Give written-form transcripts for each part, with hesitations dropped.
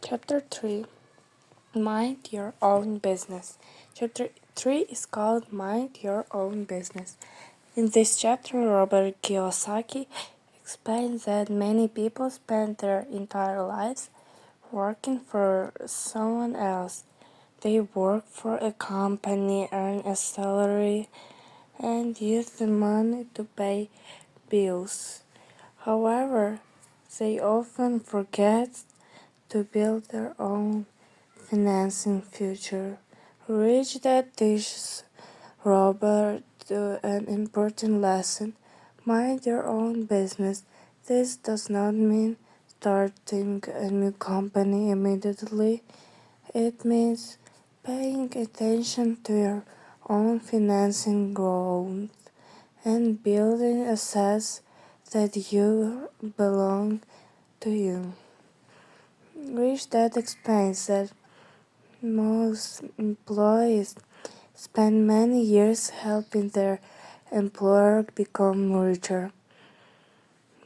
Chapter 3, Mind Your Own Business. Chapter 3 is called Mind Your Own Business. In this chapter, Robert Kiyosaki explains that many people spend their entire lives working for someone else. They work for a company, earn a salary, and use the money to pay bills. However, they often forget to build their own financing future. Rich Dad teaches Robert an important lesson. Mind your own business. This does not mean starting a new company immediately. It means paying attention to your own financing growth and building assets that you belong to you. Rich Dad explains that most employees spend many years helping their employer become richer.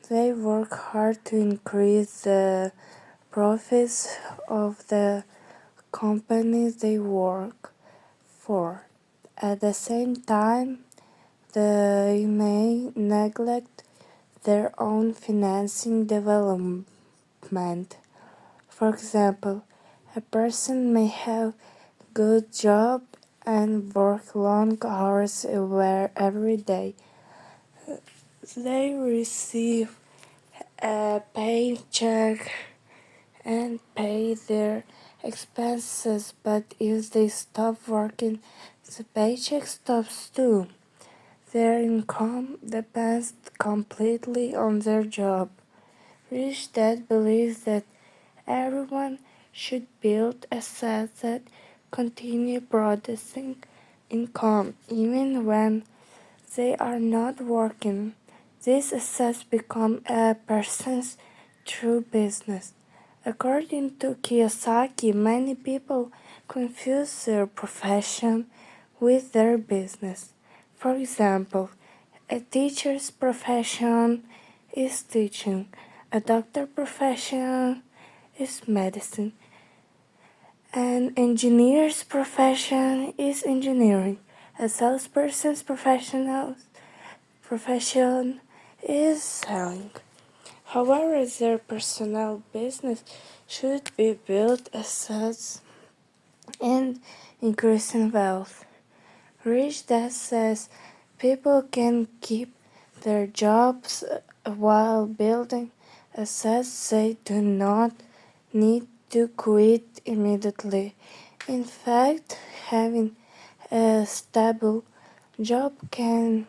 They work hard to increase the profits of the companies they work for. At the same time, they may neglect their own financing development. For example, a person may have good job and work long hours every day. They receive a paycheck and pay their expenses, but if they stop working, the paycheck stops too. Their income depends completely on their job. Rich Dad believes that everyone should build assets that continue producing income even when they are not working. These assets become a person's true business. According to Kiyosaki, many people confuse their profession with their business. For example, a teacher's profession is teaching, a doctor's profession is medicine, an engineer's profession is engineering, a salesperson's profession is selling. However, their personal business should be built assets and increasing wealth. Rich Dad says people can keep their jobs while building assets. They do not need to quit immediately. In fact, having a stable job can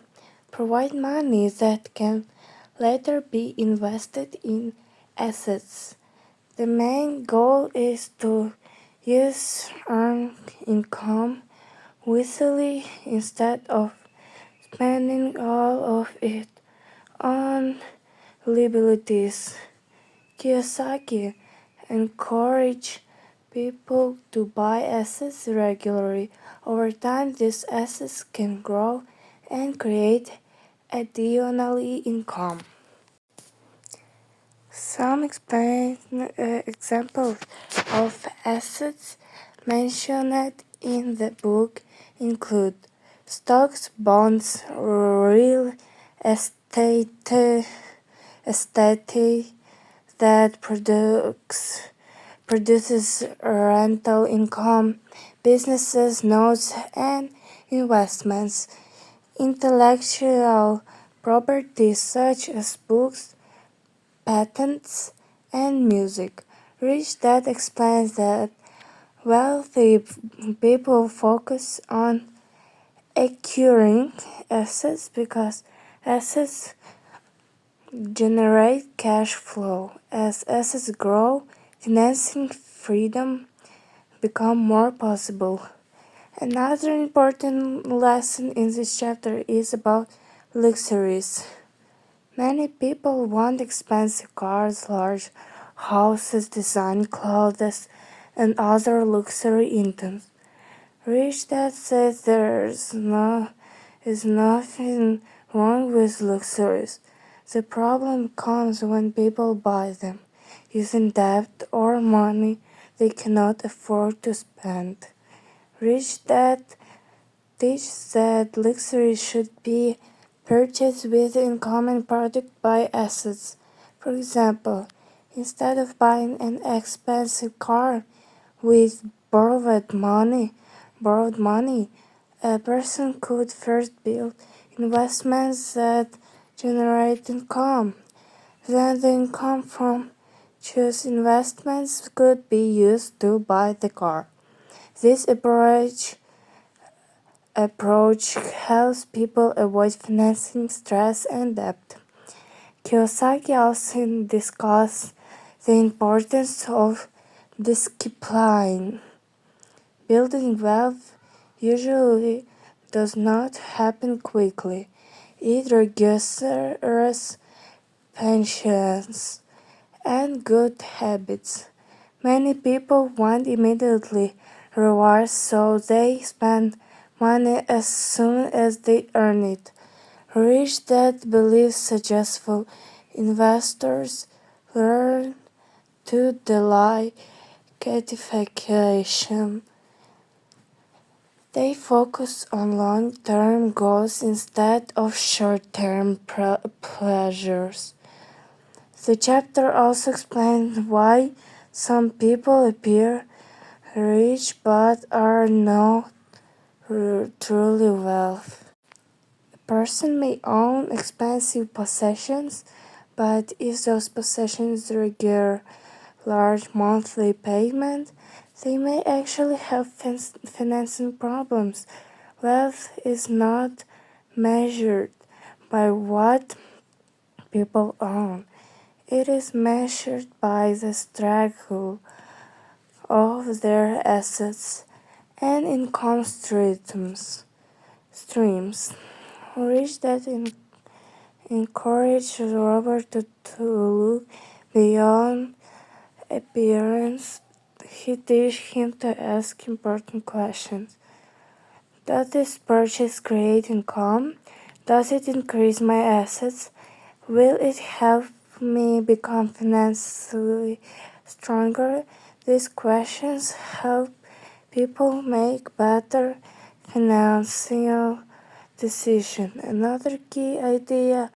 provide money that can later be invested in assets. The main goal is to use earned income wisely instead of spending all of it on liabilities. Kiyosaki encouraged people to buy assets regularly. Over time, these assets can grow and create additional income. Some examples of assets mentioned in the book include stocks, bonds, real estate that produces rental income, businesses, notes, and investments, intellectual property such as books, patents, and music. Rich Dad explains that wealthy people focus on acquiring assets because assets generate cash flow. As assets grow, financing freedom become more possible. Another important lesson in this chapter is about luxuries. Many people want expensive cars, large houses, design clothes, and other luxury items. Rich Dad says is nothing wrong with luxuries. The problem comes when people buy them using debt or money they cannot afford to spend. Rich Dad teaches that luxury should be purchased with income and product by assets. For example, instead of buying an expensive car with borrowed money, a person could first build investments that generate income. Then the income from those investments could be used to buy the car. This approach helps people avoid financing stress and debt. Kiyosaki also discussed the importance of discipline. Building wealth usually does not happen quickly. It requires patience and good habits. Many people want immediately rewards, so they spend money as soon as they earn it. Rich Dad believes successful investors learn to delay gratification. They focus on long-term goals instead of short-term pleasures. The chapter also explains why some people appear rich but are not truly wealthy. A person may own expensive possessions, but if those possessions require large monthly payment, they may actually have financing problems. Wealth is not measured by what people own. It is measured by the struggle of their assets and income streams. Rich Dad encouraged Robert to look beyond appearance. He teaches him to ask important questions. Does this purchase create income? Does it increase my assets? Will it help me become financially stronger? These questions help people make better financial decisions. Another key idea